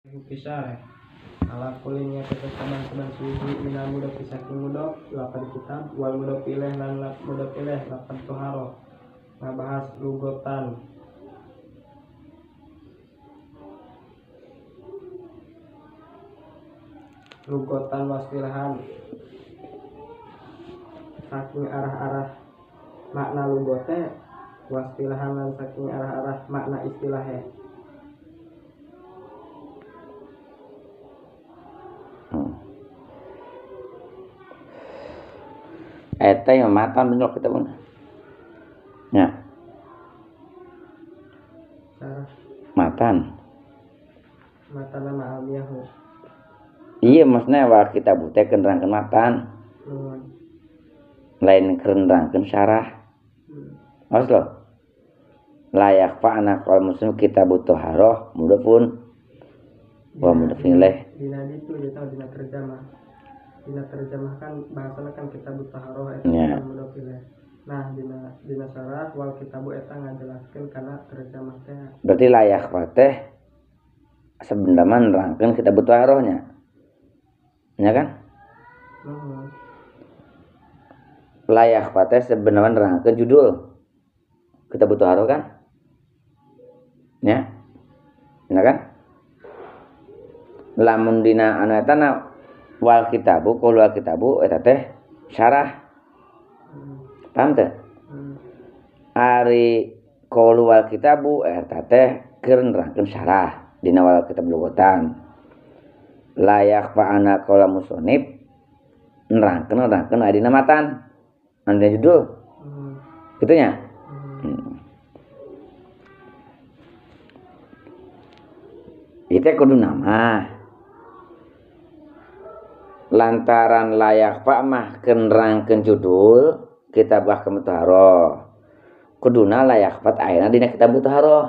Pisah ala kulinya ketetapan sedang suci minal muda pisah muda lapan kitab wal muda pilih lan muda pilih lapan toharo ngabahas lugotan wastilahan saking arah-arah makna lugote wastilahan lan saking arah-arah makna istilahnya. Eta yang matan bener kita pun. Ya. Matan Nama almiah. Iya maksudnya wa kita butuh kenerangkan matan. Lain kenerangkan syarah. Maksud lo? Layak fa'ana kalau muslim kita butuh haroh mudah pun. Wa mudah pilih. Dina itu dia tahu dina terjemah. Dina terjemah kan bahasanya kan kita butuh haroh eta ya. Mudah pilih. Nah dina syarah wal kitabu eta ngajelaskeun kana terjemah teh. Berarti layak fa teh sebenarnya nerangkeun kita butuh harohnya. Ya kan? Layak fa teh sebenarnya nerangkeun judul. Kita butuh haroh kan? Ya. Ya kan? Lamun dina anu eta na wal kitabu qul wal kitabu eta teh syarah. Paham teh? Ari qul wal kitabu eta teh keur nerangkeun syarah dina wal kitab lugotan. Layak fa'ana qala musannif nerangkeun aya dina matan. Anu dina judul. Kitu nya? Itu kudu nama lantaran layak fa mah kenerangkeun judul kitab ahkam mutahharoh kuduna layak fa ayeuna dina kitab mutahharoh.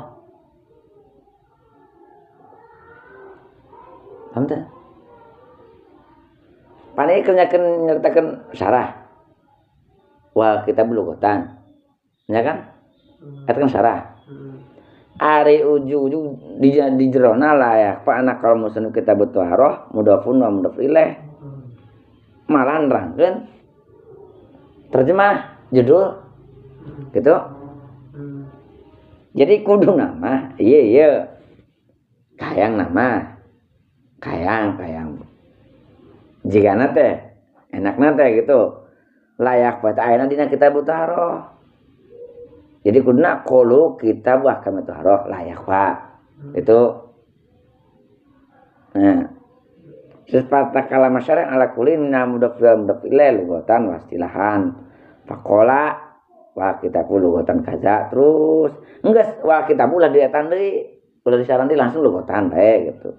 Paham teh? Panai kenyakeun nyeritakeun syarah wal kitab lugotan. Ya kan? Eta kan syarah. Ari ujug-ujug di jerona layak fa anak kalau musannif kitab mutahharoh mudhafun wa mudhaf ilaih malah nerangkeun terjemah judul gitu. Jadi kudu nama iya kayang nama kayang jigana teh enakna teh gitu layak fa ayeuna dina kitab mutahharoh. Jadi kuduna qulu kitab ahkam mutahharoh layak fa itu. Nah sifat kalam syar'i ala kulli min mudhaf ilaih lughatan wastilahan. Faqala wa kitabu lughatan kaza terus enggeus wa kitabu ulah dietan deui ulah disaran deui langsung lughatan bae gitu.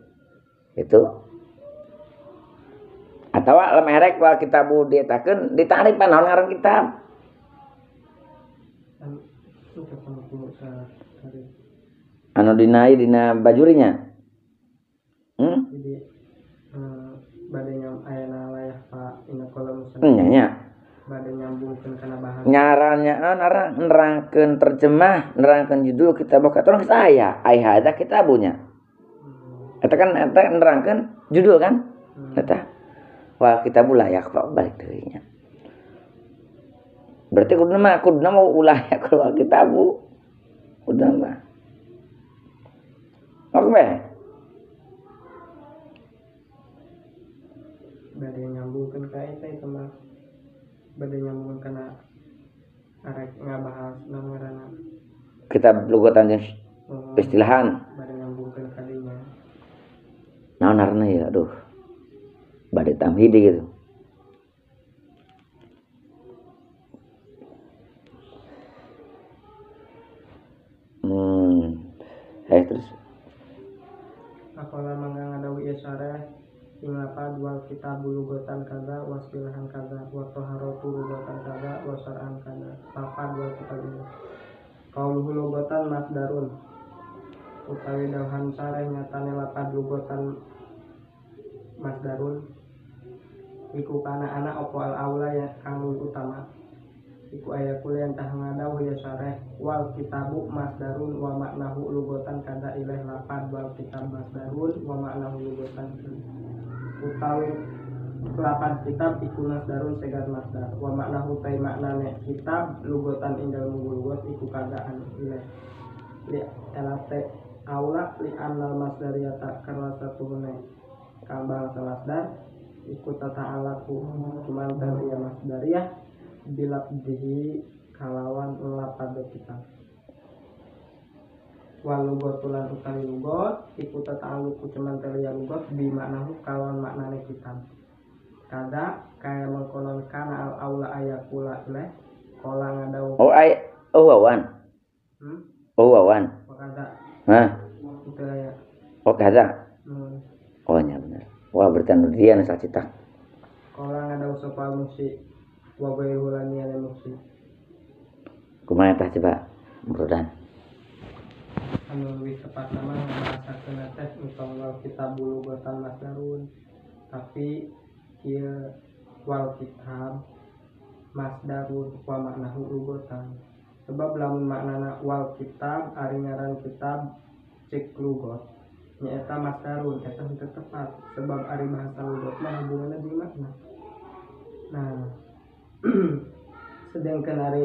Itu atawa lam erek wa kitabu dietakeun ditarik panaon ngaran kitab. Anu dina bajurinya. Jadi bade nyam ayana layak fa ina qala musannif. Nya. Bade nyambungkeun kana bahasan. Ngarannya nerangkeun terjemah, nerangkeun judul kitab katorong saya. Ai hada kitabunya. Eta kan nerangkeun judul kan? Eta. Wa kitabul layak fa balik deui nya. Berarti kuduna mau ulah ya kalau kitabu. Udah mah. Oke. Bade nyambungkeun ka eta itu mah. Bade nyambungkeun kana arek ngabahas ngaranna Kitab lugotan jeung istilahan. Bade nyambungkeun ka dinya. Naon arna ya aduh. Bade tamhidi gitu. Terus apalah mangga ngadawi isyarah ing lapad wal kitab lugotan kaza wastilahan kaza wa taharatu lugotan kaza wa syar'an kaza lapad wal kitab ini qauluhu lugotan masdarun utawi dawuhan sareh nyatane lapad lugotan masdarun iku kana ana opo al aula ya kang utama iku aya kulian tah ngadaw ya syareh wal kitabu masdarun wa maknahu lugotan kada ilaih lapad wal kitab masdarun wa maknahu lugotan utawi lapan kitab iku masdarun segar masdar wa maknahu tai maknane kitab lugotan indal lugot iku kagaan ilaih li elate aula li annal masdariyata karena satuhune kang bangsa masdar iku tata alaku kumantan iya masdariyah bilabdihi kalawan lapad kitab walugotulan utawi lugot iku tata aluku kumantan iya lugot bi maknahu kalawan maknane kitab kada kaya mengkonon kana al aula ayakula ilaih kola ngadaw wawan wawan kada itu ya kada oh nya bener wah berarti dia nu sacita kola ngadaw sapa musi wa bayhulani ane musi kumaha tah coba murudan anu lebih tepat nama ngabahasakeun teh mutawal kitab lugotan masdarun tapi kieu wal kitab masdarun wa maknahu lugotan sebab lamun maknana wal kitab ari ngaran kitab cek lugot nyaeta masdarun eta henteu tepat sebab ari bahasa lugot mah hubunganna jeung makna nah sedangkan ari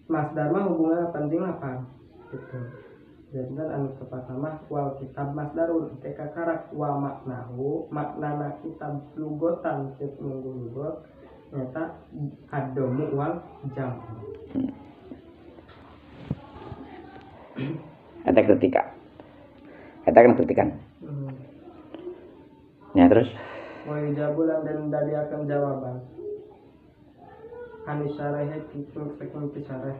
masdar mah hubunganna penting lapang gitu jadi kan anu tepat nama wal kitab masdarun teka karak wa maknahu maknana kitab lugotan cek munggu lugot nyata adomu wal jam eta ketika eta kan kritikan ya terus wa yujabulan dan dadiakan jawaban anis syarahe kitu saking syarah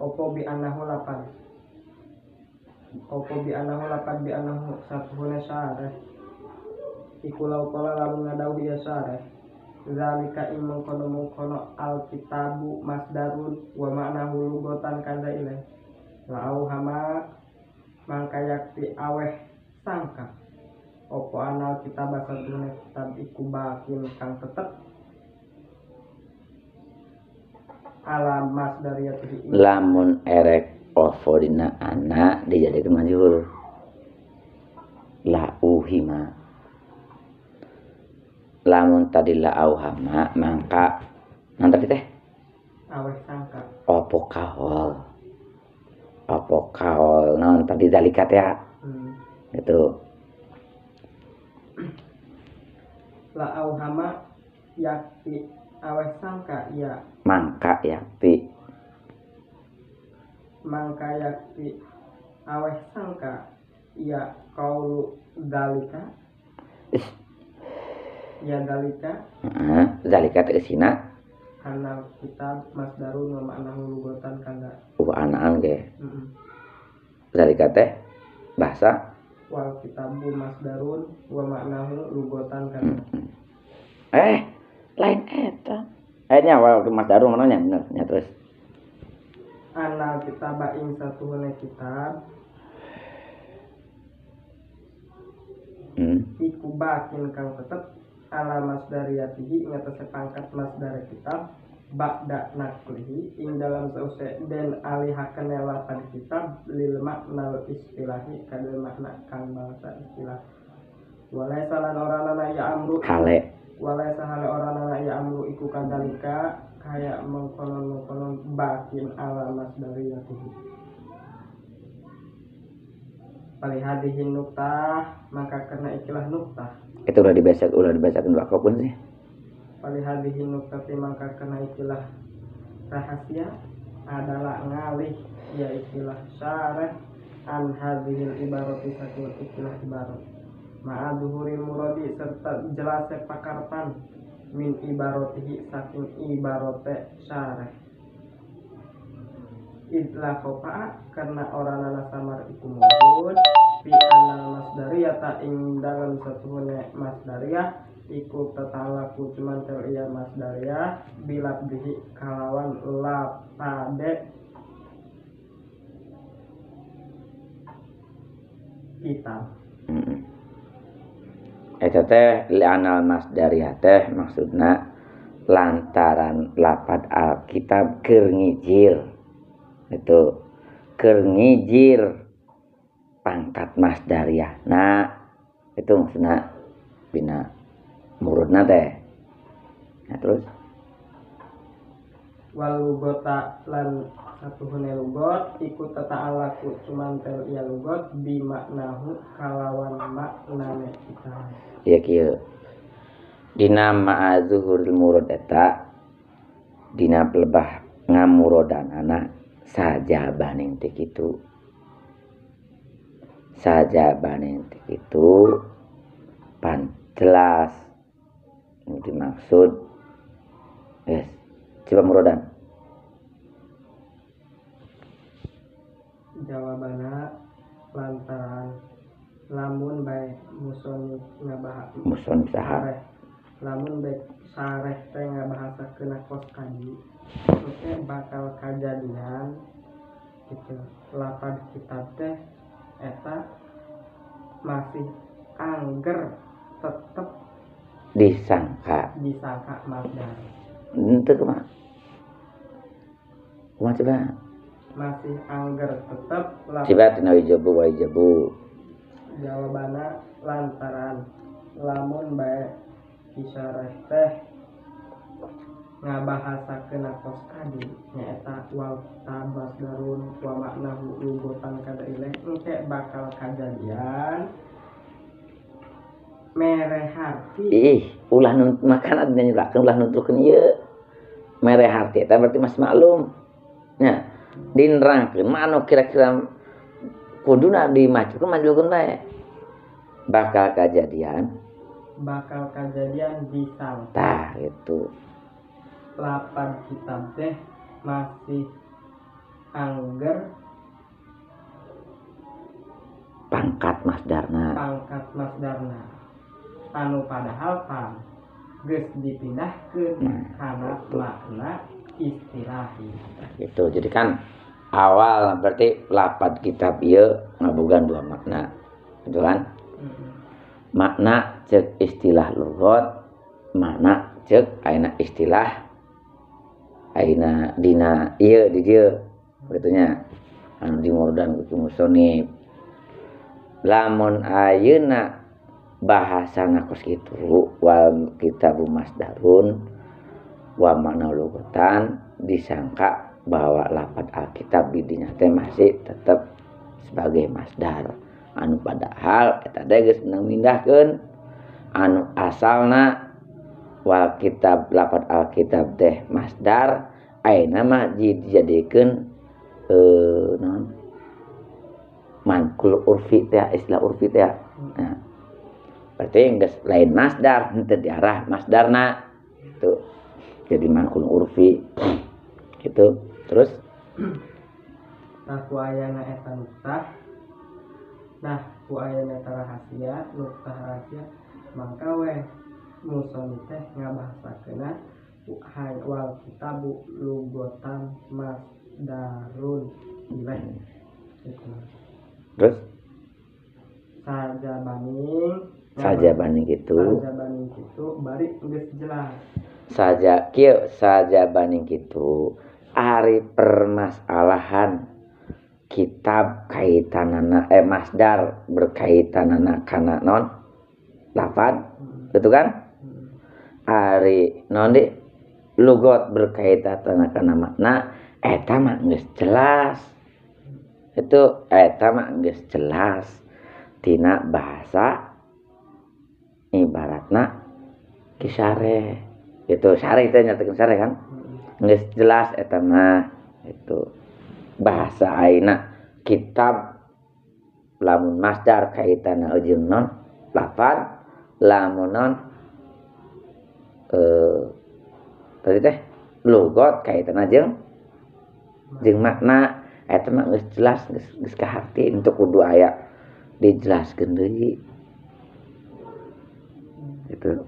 opo bi anahu lapan bi anahu satuhuna syarah iku laukola lamun ngadaw ya syarah zalika imang kono alkitabu masdarun wa ma'nahu lugotan kada ilaih la'au hama mangka yakti aweh sangka opo anal kitab satuhuna kitab iku bakin kang tetep alam masdariyatihi lamun erek ofodina anak dijadikan majhul la uhima lamun tadi la auhama mangka nanti teh aweh sangka opo kaol non tadi dalikat ya itu la auhama yakti aweh sangka ya mangka yakti aweh sangka ya qaulu dalika ya dalika dalika teusina kana kitab masdarun wa ma'nahu lugotan kada anaan ge dalika teh bahasa wal kitabu masdarun wa ma'nahu lugotan kada lain eta nya wal masdarun mananya bener nya terus anal kitaba ing satuhuna kitab iku bakin kang tetep ala masdariyatihi ngatasé pangkat masdar kitab ba'da naklihi ing dalam sause den alihaken lafaz kitab lil makna istilahi kadal makna kang bangsa istilah walai salan orana ya amru hale walai sahale orana ya amru iku kadalika kaya mengkonon bakin ala masdariyatihi palihadihin nuktah maka karena ikilah nuktah itu udah dibacakan dua kopun sih palihadihin nuktah maka karena ikilah rahasia adalah ngalih ya ikilah syarah an hadhil ibarati saking ikilah ibarat ma'adzuhuril muradi serta jelasnya pakarpan min ibaratihi saking ibarate syarah idlah kopa karena orang samar iku mujud fi anal masdariyata ing dalam satuhune masdariyah iku tetalaku cuman teriya masdariyah bilabdihi kalawan lapade kitab eta teh li anal masdariyah teh maksudna lantaran lapad Alkitab keur ngijil itu keur ngijil pangkat masdariyah. Nah itu maksudna bina murudna teh. Nah terus wal lugota lan satuhune lugot iku tata'alaku cumantel ieu lugot bi maknahu kalawan maknane kita. Ieu kieu dina ma'azuhuril murad eta dina pelebah ngamurodanana sajabaning teh kitu. Sajabaning teh kitu pan jelas nu dimaksud. Yes, coba murodan. Jawabana lantaran lamun bae musonif ngabahas Muson saha? Lamun bae sareh teh ngabahasakeun kos kadi oke bakal kajadian gitu. Lapad kitab teh eta masih angger tetep Disangka masdar. ente kumaha? Kumaha coba? Masih angger tetep Coba tina wijabu wa ijabu. Jawabana lantaran lamun bae kisareh teh ngabahasakeun kos kadi nyaeta wal tabas darun wa maknahu lugotan kada ileh engke bakal kajadian mere harti. Ulah makan adina nyulakeun ulah nuturkeun ieu. Mere harti eta berarti mas maklum. Nya, dinerangkeun mah anu kira-kira kuduna dimajukeun majukeun bae. Bakal kajadian Disangka. Tah itu. Lapad kitab teh masih angger Pangkat masdarna anu padahal pan geus dipindahkeun kana makna istilahi. Gitu. Jadi kan awal berarti lapad kitab ieu ngabogaan dua makna. Gitu kan? Makna cek istilah lugot, makna cek ayeuna istilah ayeuna dina ieu di dieu begitunya anu dimurdan ku musonif. Lamun ayeuna bahasana kos kitu wal kitabu masdarun wa makna lugotan disangka bahwa lapad Alkitab didinya teh masih tetap sebagai masdar. Anu padahal eta teh geus mindahkeun anu asalna wal kitab lapad Alkitab teh masdar ayeuna mah dijadikeun naon mankul urfi teh istilah urfi teh. Nah, berarti geus lain masdar henteu diarah masdarna itu jadi mankul urfi gitu. Terus ku ayana eta nuktah. Nah, ku ayana eta rahasia, nuktah rahasia mangka we musonif teh ngabahasakeunna wal kitabu lugotan masdarun ileh gitu. Terus sajabaning gitu bari geus jelas. Sajabaning kitu ari permasalahan kitab kaitanana masdar berkaitanana kana non lafad itu kan ari non di lugot berkaitanana kana makna eta mah geus jelas. Itu eta mah geus jelas tina bahasa ibaratna kisare. Itu sare teh nyatakeun sare kan? Geus jelas eta mah itu bahasa ayeuna kitab lamun masdar kaitanna jeung non lafad lamun non tadi teh lugot kaitanna jeung makna eta mah geus jelas geus kaharti untuk kudu aya dijelaskeun deui gitu.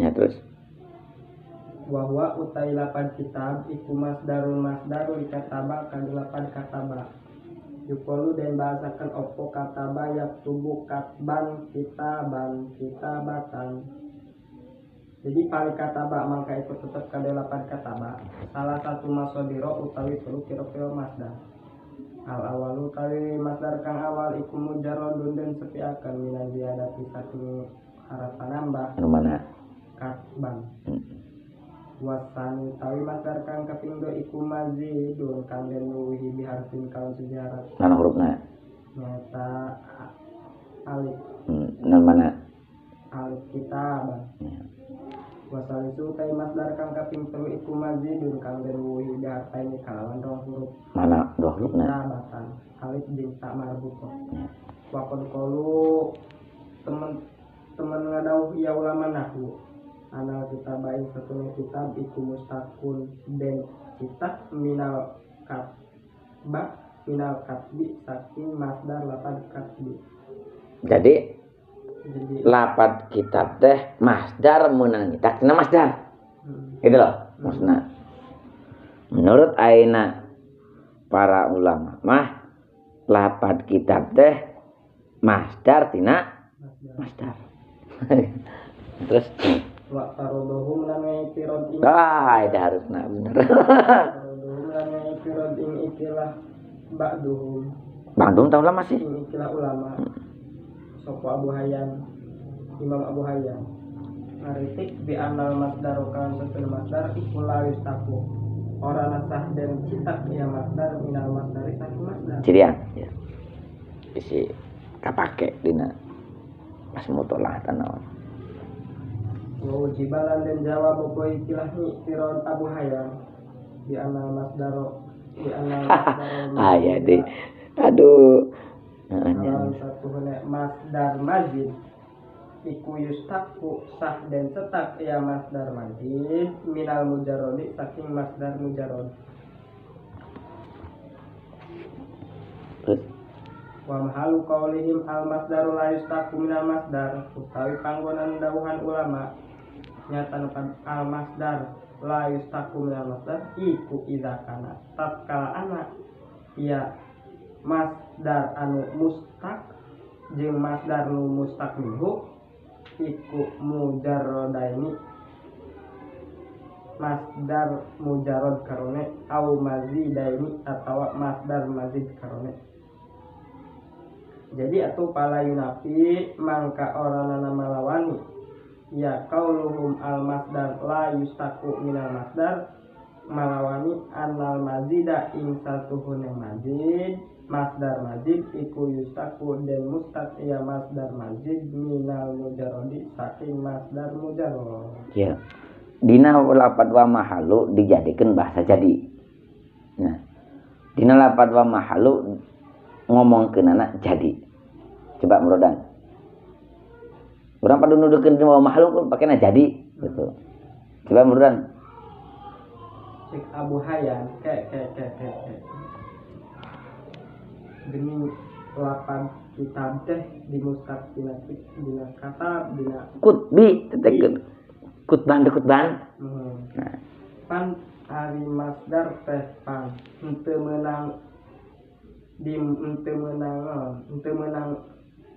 Ya terus Wahwa utai lapad kitab iku masdarun kataba kadu lapad kataba. Yukolu dan bahasakan opo kataba yaktubu katban kitabatan. Jadi pali kataba mangka ikut tetap kada lapan kataba. Salah satu masodiro utawi telu kira-kira masdar. Al awalu utawi masdar kang awal iku mujarrodun dan sepiakan minan ziyadati saking harapan nambah. Anu mana? Katban. Wasani utawi masdar kang kapindho iku mazidun kang den nuwuhi biharfin kawan sejarah. Mana hurufna? Nyata alif. Nan mana? Alif kitabah. Wasal itu utawi masdar kang kaping telu iku mazidun kang den nuwuhi biharfaini kalawan rong huruf. Mana dua hurufna? Kitabatan alif jeung ta marbutoh. Wakon kolu teman ngadauh ya ulama nahwu. Anal kitabah ing satune kitab iku mustaqul den kitab minal katbi saking masdar lapad katbi. Jadi lapad kitab teh masdar meunang nyitak tina masdar. Gitu loh maksudna. Menurut aina para ulama mah lapad kitab teh masdar tina masdar. Terus wa tarodohum lan ngaitirod ing itu harusna bener. tarodohum lan ngaitirod ing ikilah ba'duhum Bandung tahu lama sih. ing ikilah ulama Sopo Abu Hayyan Imam Abu Hayyan ngaritik bi anal masdar kan setel masdar iku lawis taku ora nasah dan citak ya masdar minal masdari saking masdar. Cirian ya. Isi kapake dina pas mutolah tanawan. Wa ujibalan dan jawab opo ikilah ni tirod Abu Hayyan di anal masdaro Ya deh. Aduh. Satu masdar majid iku yustaku sah dan cetak ya masdar majid minal mujarrodi saking masdar mujarrod. Wa mahalu qaulihim al masdaru la yustaku minal masdar utawi panggonan dawuhan ulama nyata al masdar la yustaku minal masdar iku idza kana tatkala ana ya masdar anu mustaq jeung masdar nu mustaq minhu iku mujarrodaini masdar mujarrod karone au mazidaini atawa masdar mazid karone. Jadi atuh pala yunafi mangka orana malawani ya qauluhum al masdar la yustaku minal masdar malawani anal mazida ing satuhune mazid masdar mazid iku yustaku dan mustaq ya masdar mazid minal mujarrodi saking masdar mujarrod. Ya. Dina lapad wa mahalu dijadikan bahasa jadi. Nah, dina lapad wa mahalu ngomongkeun anak jadi. Coba murodan. Urang padu nuduhkeun wa mahalu pakena jadi gitu. Coba murodan. Cek Abu Hayyan demi lapan kitab teh di mustaq dina kata dina Kutbi tetekeun. Kutban. Nah. Pan hari masdar teh pan henteu meunang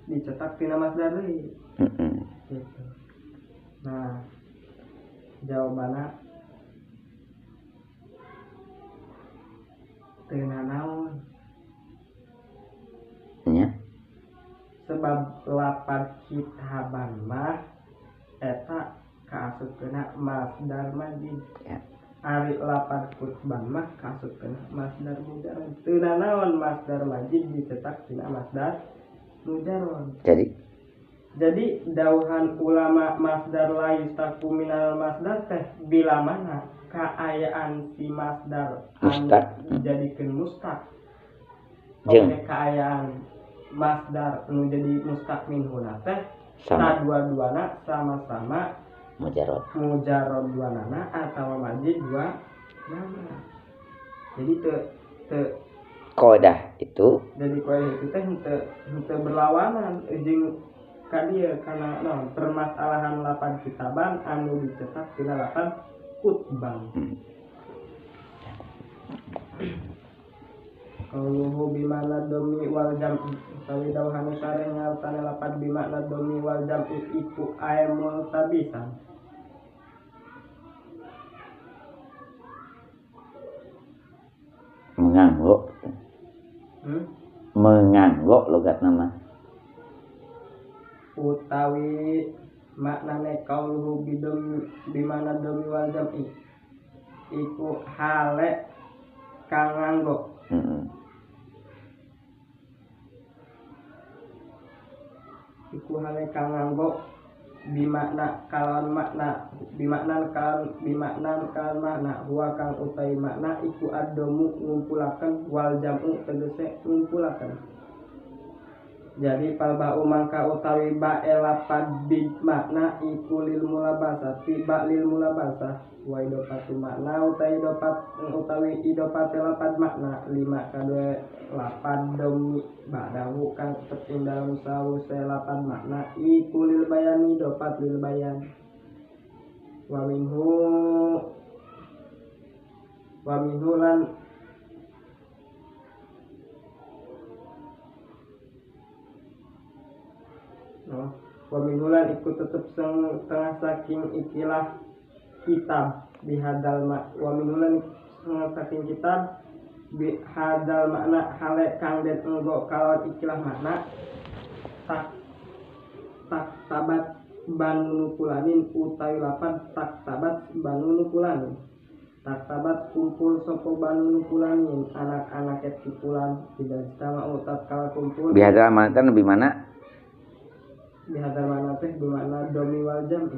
dicetak tina masdar deui. Gitu. Nah, jawabanna teu nanaon. Ya. Sebab lapad kitaban mah eta kaasupkeuna masdar majid. Ya. Ari lapad kutban mah kaasupkeuna masdar mujarrad. Teu nanaon masdar majid dicetak tina masdar mujarrad. Jadi dauhan ulama masdar la yustaku minal masdar teh bila mana kaayaan si masdar Mustaq dijadikeun mustaq. Jeung kaayaan masdar nu jadi mustaq minhu teh sama dua-duana sama-sama mujarrad duanana atawa majid dua nama. Jadi te kaidah itu jadi kaidah itu teh henteu berlawanan jeung kadieu kana naon permasalahan lapan kitaban anu dicetak tina lapan kutban. Qauluhu bimana domi wal jam'i utawi dawuhane sareh ngartane lapan bimana domi wal jam'i iku aemul tabisan. Mengangguk. Mengangguk logat nama. Utawi maknane qauluhu bidom bimana domi wal jam'i iku hale kang nganggo. Iku hale kang nganggo bimakna kalawan makna bimakna kalawan makna huwa kang utawi makna iku adomu ngumpulaken wal jam'u tegese ngumpulaken. Jadi palba'u mangka utawi ba'e lapad bid makna iku lil mulabasah tiba lil mulabasah wa idopatu makna utawi idopate lapad makna lima kadue lapad domi ba'dahu kang tetep ing dalam sause lapad makna iku lil bayan idopat lil bayan wa minhu lan wa minulan ikut tetep setengah saking ikilah kitab bihadal wa minulan setengah saking kitab bihadal makna hale kang den enggo kalawan ikilah makna tak tabat banu nukulanin utawi lapan tak tabat banu nukulanin tak tabat kumpul sopo banu nukulanin anak-anak ketipulan tidak sama utat kala kumpul bihadal makna lebih mana bihadal makna teh bermakna domi wal jam'i.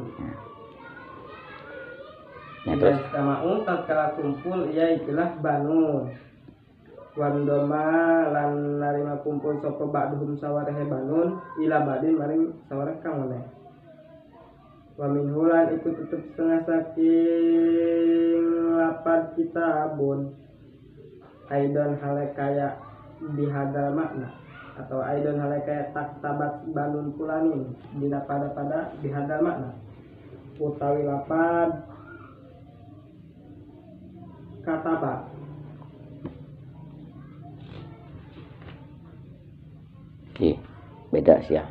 Terus sama utat kala kumpul ya itulah banu wandoma lan narima kumpul sopo ba'duhum sawarehe banun ila badin maring sawareh kang meneh. Wa minhu lan iku tetep setengah saking lapad kitabun aidon hale kaya bihadal makna atau aidon hale kaya tak tabat banun pulanin dina pada bihadal makna utawi lapad kataba beda sih ya.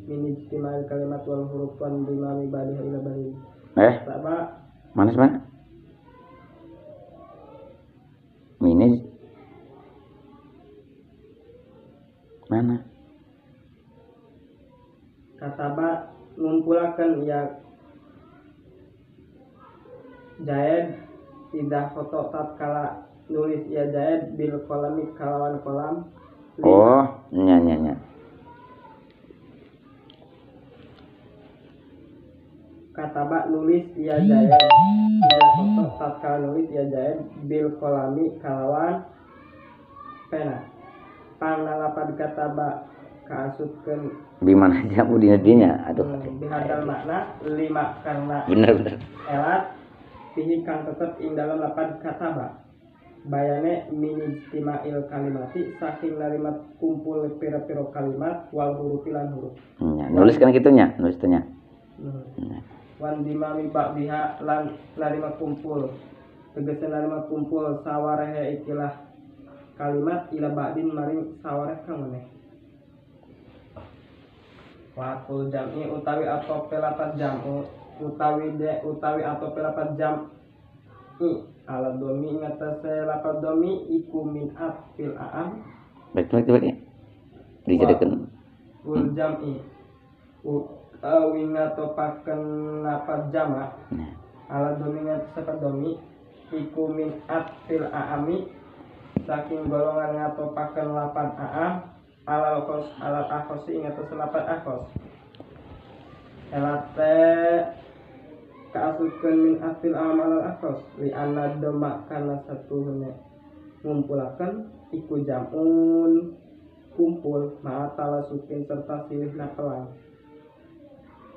Min ijtimal kalimat wal huruf wan dimami badiha ila badin. Saba mana sebenarnya? Minij mana? Kataba ngumpulaken ya Jaed tidak foto tatkala nulis ya Jaed bil kolami kalawan kolam. Oh, nya. Kataba nulis ya Jaed tidak foto tatkala nulis ya Jaed bil kolami kalawan pena. Pangalapad kataba kaasupkeun bimana jamu dina aduh bihadal makna lima karena bener elat pihi kang tetep ing dalam lapad kataba bayane min ijtima'il kalimati saking narima kumpul pira-pira kalimat wal huruf lan huruf nulis kan gitunya nulis tanya wan dimami ba'diha lan narima kumpul tegese narima kumpul sawarehe ikilah kalimat ila ba'din maring sawareh kang meneh. Wakul jam'i utawi atau pelapat jam'u utawi atau pelapat jam'i ala domi ngatase lapat domi iku min afil a'am baik dijedekeun wal jam'i utawi ngatopaken lapat jama ala domi ngatase lapat domi iku min afil a'ami saking golongan ngatopaken lapat a'am alat akhosi ingat selapat akhos elate kaasupkeun min afil amal akhos li anna doma kana satuhune ngumpulaken iku jamun kumpul ma'a talasukin serta silihna pelang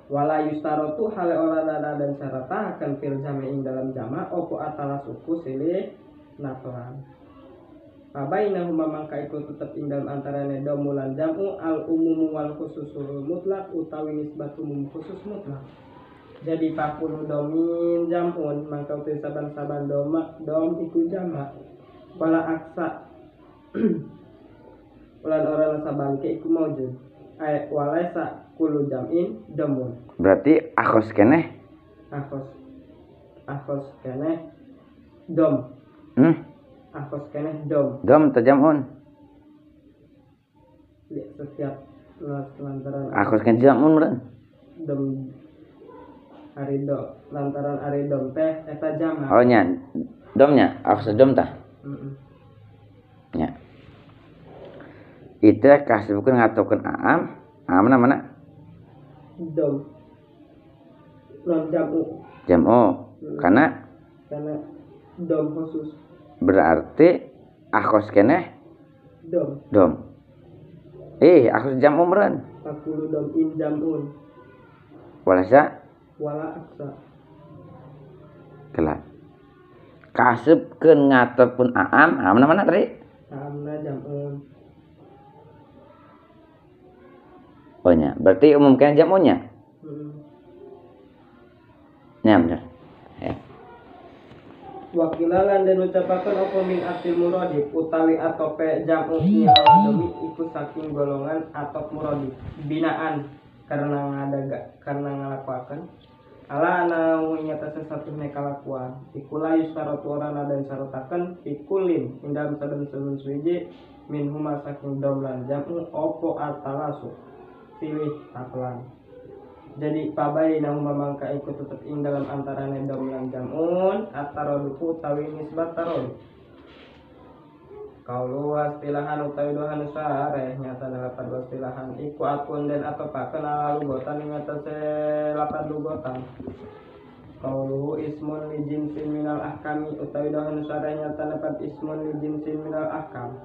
wala yustarotu hale ora dada dan syarata akan fil jami'in dalam jama opo atalasuku silih na pelang Pabainahuma mangka iku tetep ing dalam antarane domulan jam'u al umumu wal khususul mutlak utawi nisbat umum khusus mutlak. Jadi pakulu domin jamun mangka teu saban-saban dom iku jamak wala aksa ulan orang saban ke iku maujud walaisa kulu jamin domun. Berarti akhos keneh Akhos keneh dom. Akhos keneh dom. Dom atau jamun? Setiap lantaran Akhos keneh jamun meureun. Dom arido lantaran aridom teh eta jamak. Oh nya. Domnya akhos dom tah. Ya. Itu kasebutkeun ngatokeun aam. Aamna mana? Dom. Non Jamu. Karena dom khusus. Berarti akhos keneh dom. Akhos jamu meureun. Pakulu dom in jamun. Walasa Wala aksa. Kelak. Kasebkeun ngatokeun aam. Aamna mana tadi? Aamna jamun. Oh nya. Berarti umum keneh jamunya. Ya bener. Ya. Wakilalan dan ucapakan apa min atil muradif utawi atope jamu nya awadomi iku saking golongan atop muradif binaan karena ngalakuakan ala anahu nyata sesatu kalakuan ikulah yustaratu orana dan syaratakan ikulin indam saben-saben suwiji min huma saking dom lan jamu opo atalasu silih taplan. Jadi pabai nang mamangka ikut tetep ing dalam antarane dom lan jamun ataroduku utawi nisbat tarod. Kaulu wastilahan utawi dohan sareh nyata lapan wastilahan iku atun dan atau paken ala lugotan ing atase lapan lugotan. Kaulu ismun li jinsin minal ahkami utawi dohan sareh nyata lapan ismun li jinsin minal ahkam.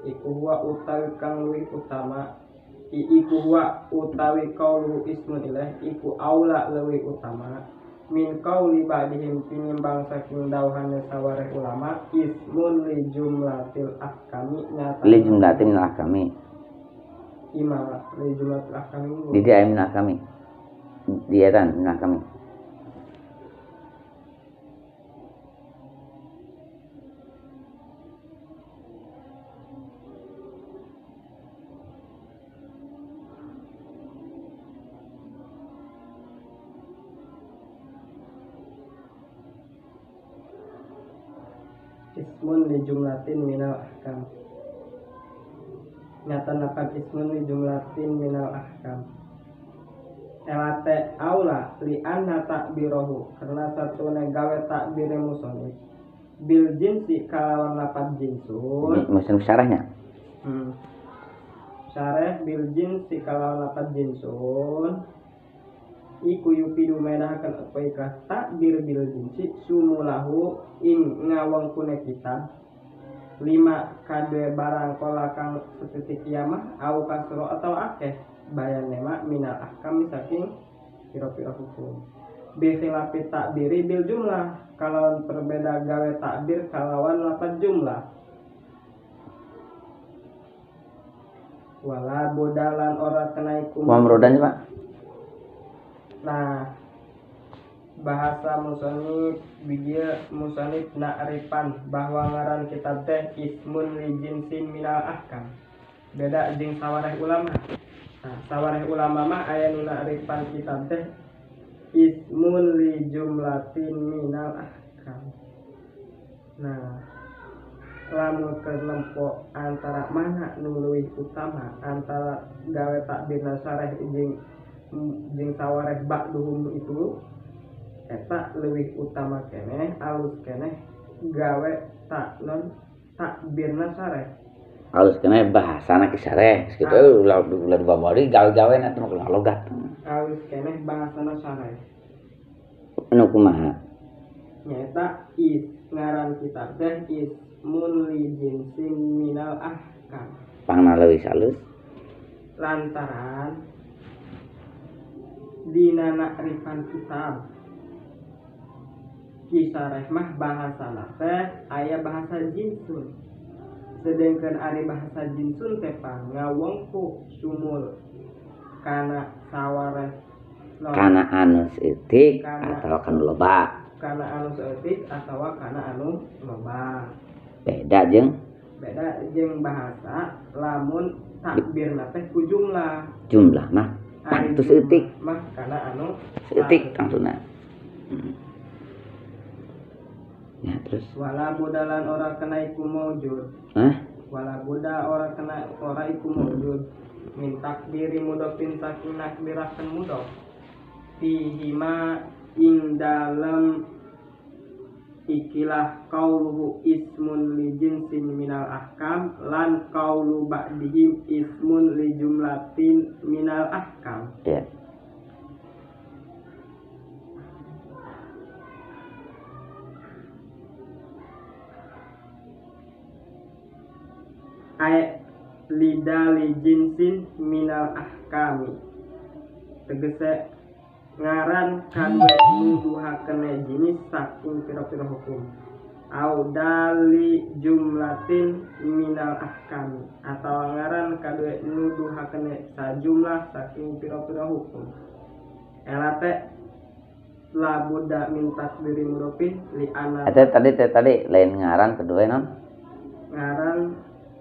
Iku huwa utawi kang luwih utama. Iku huwa utawi kaulu ismun ilaih iku aula leuwih utama min kauli ba'dihim tinimbang saking dawuhane sawareh ulama ismun li jumlatil ahkami nyata Li jumlatil ahkami. Ima li jumlatil ahkami Di dia min ahkami. Dia tan min ahkami. ismun li jumlatin minal ahkam. Nyata nakan ismun li jumlatin minal ahkam. Elate aula li anna takbirohu karena satu negawe takbire musonif bil jinsi kalawan lapat jinsun. Musim syarahnya. Syarah bil jinsi kalawan lapat jinsun. Iku yupidu medahakan apa ikrah takbir bil jinsi sumulahu ing ngawangkune kita 5 kadue barang kola kang setitik kiamah au kasro atau akeh bayan nema minal ahkam saking pira-pira hukum bisilapi takbiri bil jumlah kalawan berbeda gawe takbir kalawan lapat jumlah wala bodalan ora kenaiku Mamrodan Pak. Nah, bahasa musonif bigia musonif na'rifan bahwa ngaran kitab teh ismun li jinsin minal ahkam. Beda jeung sawareh ulama. Nah, sawareh ulama mah aya nu na'rifan kitab teh ismun li jumlatin minal ahkam. Nah, lamun kelempo antara mana nu leuwih utama antara gawe takbirna sareh jeung sawareh ba'duhum itu eta leuwih utama keneh alus keneh gawe takbirna sareh Alus keneh bahasana ki sareh kitu ulah dibabari gawe-gawena teh logat. Alus keneh bahasana sareh Anu kumaha? nyaeta ngaran kitab teh ismun li jinsin minal ahkam. Pangna leuwih halus Lantaran dina na'rifan kitab kisareh mah bahasana teh aya bahasa jinsun sedangkan ari bahasa jinsun teh ngawengku sumul kana sawareh Kana anu seutik Kana- atau kan loba. Kana anu seutik atawa kana anu loba. Beda jeung Beda jeung bahasa lamun takbirna teh ku jumlah. jumlah mah Ari itu seutik. mah kana anu Seutik maksudna. Ya terus. wala budalan ora kena iku maujud. Hah? Wala buda ora kena ora iku maujud. Min takbiri mudofin saking nakbirakeun mudof. Fihima ing dalam ikilah qauluhu ismun li jinsin minal ahkam lan qaulu ba'dihim ismun li jumlatin minal ahkam. Ya. Ay lidali jinsin minal ahkami. Tegese ngaran kadue nuduhakeun jenis saking pira-pira hukum. Au dali jumlatin minal ahkami atau ngaran kadue nuduhakeun sajumlah saking pira-pira hukum. Elate labuda min takdiri mudofin li ana Tadi lain ngaran kedua non. ngaran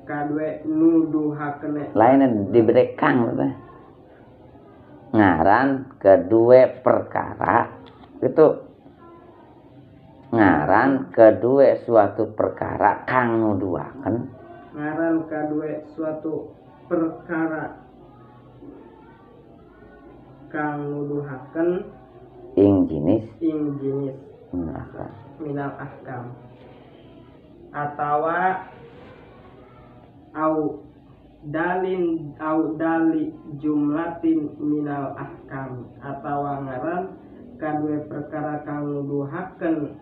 kadue nuduhakeun Lain diberi kang teh. Ngaran kedua perkara itu ngaran kedua suatu perkara kang nuduhaken ngaran kadue suatu perkara kang nuduhakeun ing jenis ing jenis menakar. minal ahkam atawa au dali jumlatin minal ahkam atawa ngaran kadue perkara kang nuduhakeun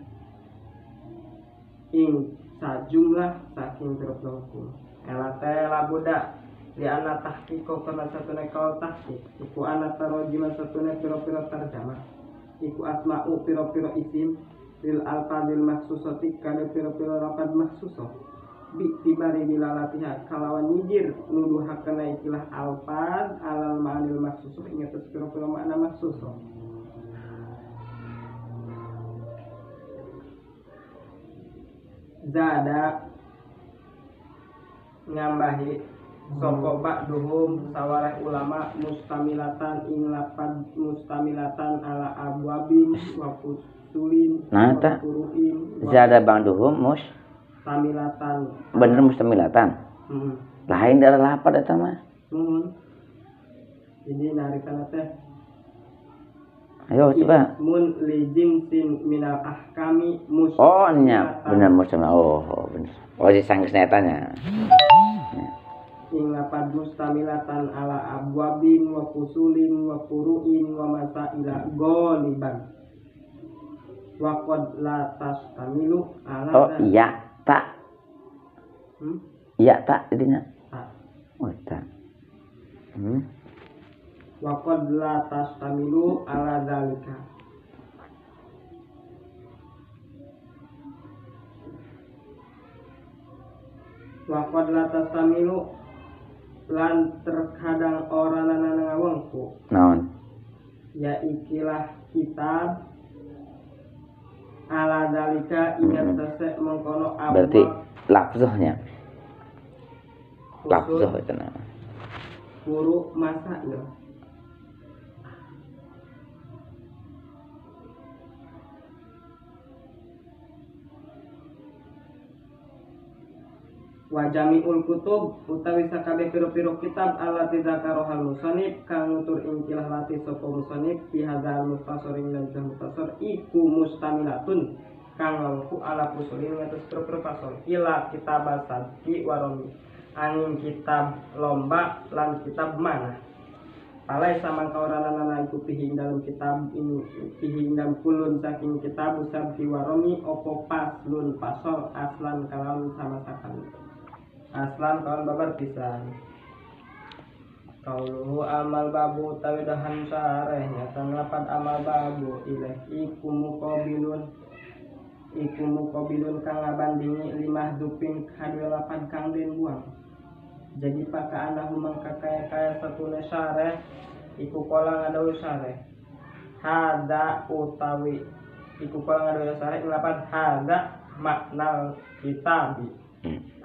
ing sajumlah saking pira-pira hukum. Elate labuda li anna tahqiqo kana satune kaul tahqiq iku ana tarjimah satune pira-pira tarjamah iku asma'u pira-pira isim lil alfadil maksusati kana pira-pira lafaz maksusah bi tibari dilalatiha kalawan nyijir nuduhakeun ikilah alfaz alal ma'anil maksusah ing atas pira-pira makna maksusah. Zada ngambahi soko ba'duhum sawareh ulama mustamilatan ing lapad mustamilatan ala abwabin wa fusulin Nah, wa tak. furu'in wa Zada bangduhum mustamilatan. bener mustamilatan. Lain dari lapad eta mah. Jadi narikana teh Ayo coba. ismun li jinsin minal ahkami Oh nya bener mustamil. Oh bener. Oh si sanggeusna eta nya. ing lapad mustamilatan ala abwabin wa fusulin wa furu'in wa masaila ghaliban wa qad la tastamilu ala Oh iya tak. Iya tak jadinya. tak. Oh tak. Wa qad la tastamilu ala dzalika. Wa qad la tastamilu lan terkadang ora nanana ngawengku Naon? ya ikilah kitab ala dzalika ingat tese mengkono Berarti abwab lafzuhnya. khusus Lafzuh itu nah. guru masail. Wa jami'ul kutub utawi sakabeh pira-pira kitab allati dzakarohal musannif kang nutur ing kilah lati sapa musannif fi hadzal mukhtasar ing dalam mukhtasar iku mustamilatun kang langku ala usulin ngatus pira-pira fasal ila kitab sadqi warami angin kitab lomba lan kitab mana palai samang kaurana iku pihing dalam kitab ini pihing dalam kulun saking kitab sabdi warami opo paslun pasol aslan kalam sama sakali aslan kawan babar pisan kauluhu amal babu tawidahan sarehnya tanglapan amal babu ilaih iku muqabilun kang ngabandingi limah dupin kadua lapan kang den buang jadi paka anahu mangka kaya satune sareh iku kola ngadawu sareh hada utawi iku kala ngadoya sareh ing lapan hada makna kitabi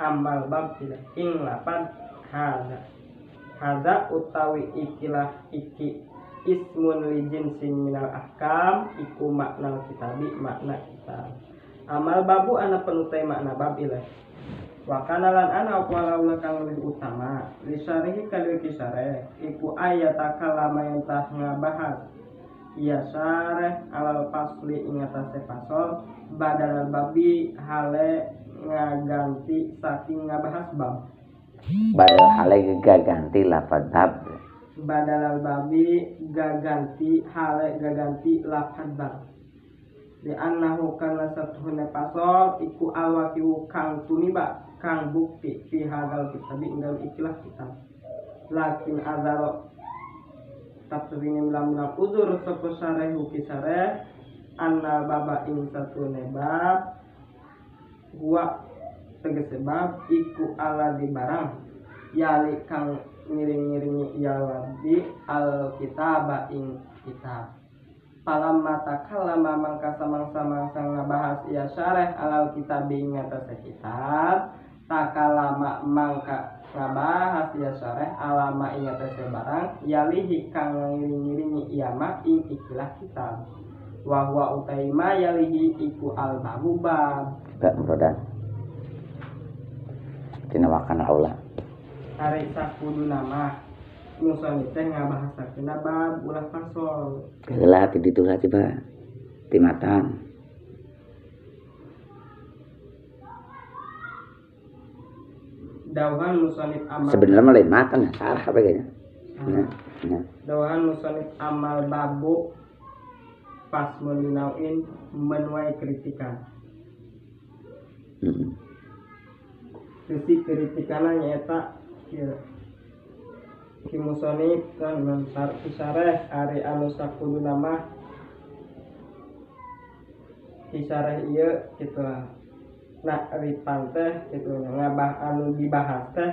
amal bab tidak ing lapan hada utawi ikilah iki ismun li jinsin minal ahkam iku makna kitabi makna kitab amal babu ana penutai makna bab ilah wakana lan ana walaula kang lebih utama lisarihi kadeu kisare iku ayata kalama yang tah ngabahas iya sareh alal pasli ing atase pasol badal babi hale ngaganti saking ngabahas bab badal hale gaganti lafaz bab badal babi gaganti hale gaganti lafaz bab di annahu kana satuhune pasol iku alwaqiu kang tuniba kang bukti fi hadal kitab inggal ikilah kitab lakin azaro tafsirin lamna udzur sapa sarehu kisare anna baba ing satune bab gua tegese bab iku ala di barang yali kang ngiring-ngiringi ya di al kitaba ing kitab palam mata kalama mangka samang-samang ngabahas ya syareh alal kitab ing atase kitab takalama mangka ngabahas ya syareh alama ing atase barang yalihi kang ngiring-ngiringi iyama ing ikilah kitab wa huwa utaima yalihi iku al babu bab gak merodan tina wakana aula hari sakudu nama musoni teh ngabahasakeun bab ulah fasol heula ti ditu coba ti matang dawahan musonif amal sebenarnya mah lain matang ya salah apa kayaknya dawahan musonif amal babu pas meninauin menuai kritikan sisi kritikannya nyata ki musonif kan mentar isareh ari anu sakudu nama isareh ieu kitu nak ripan teh kitu ngabah anu dibahas teh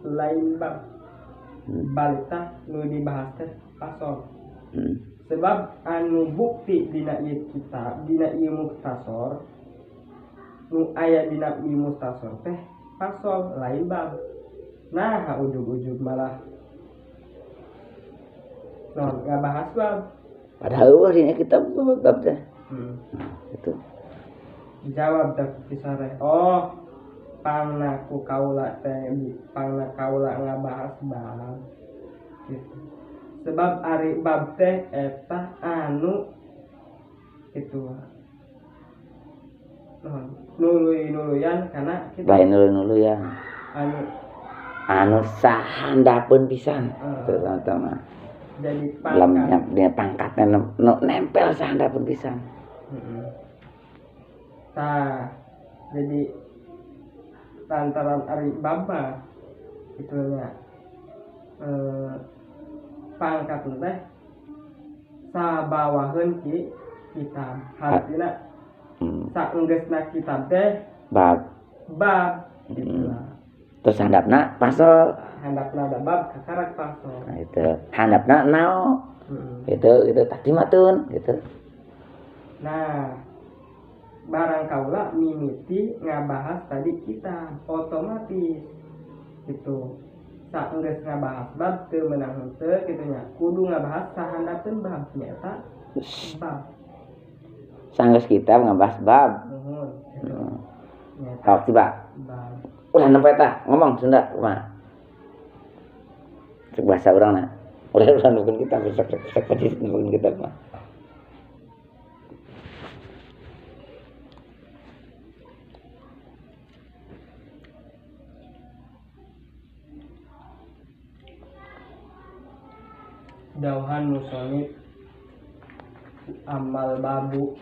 lain bab balita nu dibahas teh pasol sebab anu bukti dina ieu kitab dina ieu mukhtasar nu aya dina ieu mukhtasar teh pasol lain bab nah ujug-ujug malah non ngabahas bab padahal ini kita bab teh itu jawab dak kisare oh pangna ku kaula teh pangna kaula ngabahas bab gitu sebab ari bab teh eta anu itu nuluyan kana kita lain nuluyan anu sahandapeun pisan terutama jadi pangkat dia pangkatnya nempel sahandapeun pisan jadi lantaran ari baba itunya pangkat teh sabawaheun ki kitab hartina saenggeusna kitab teh bab terus handapna pasal handapna ada bab kakarak pasal nah itu handapna nao itu tadi matun gitu nah barang kaula mimiti ngabahas tadi kita otomatis gitu saenggeus ngabahas bab teu meunang henteu kitu nya kudu ngabahas sahandapeun bab nyata bab sanggeus kita ngabahas bab nyata coba bab ulah nempe tah ngomong Sunda kumaha cek bahasa urangna ulah nukeun kita besok nukeun kita mah dauhan musonif amal babu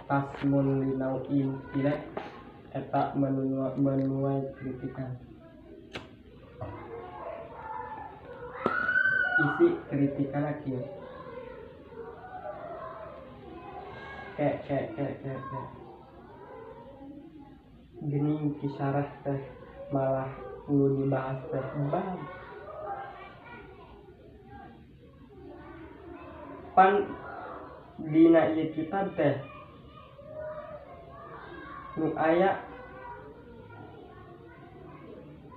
pasmun linauin tidak eta menuai kritikan isi kritikan kieu gini kisarah teh malah nu dibahas teh bab pan dina ieu kitab teh nu aya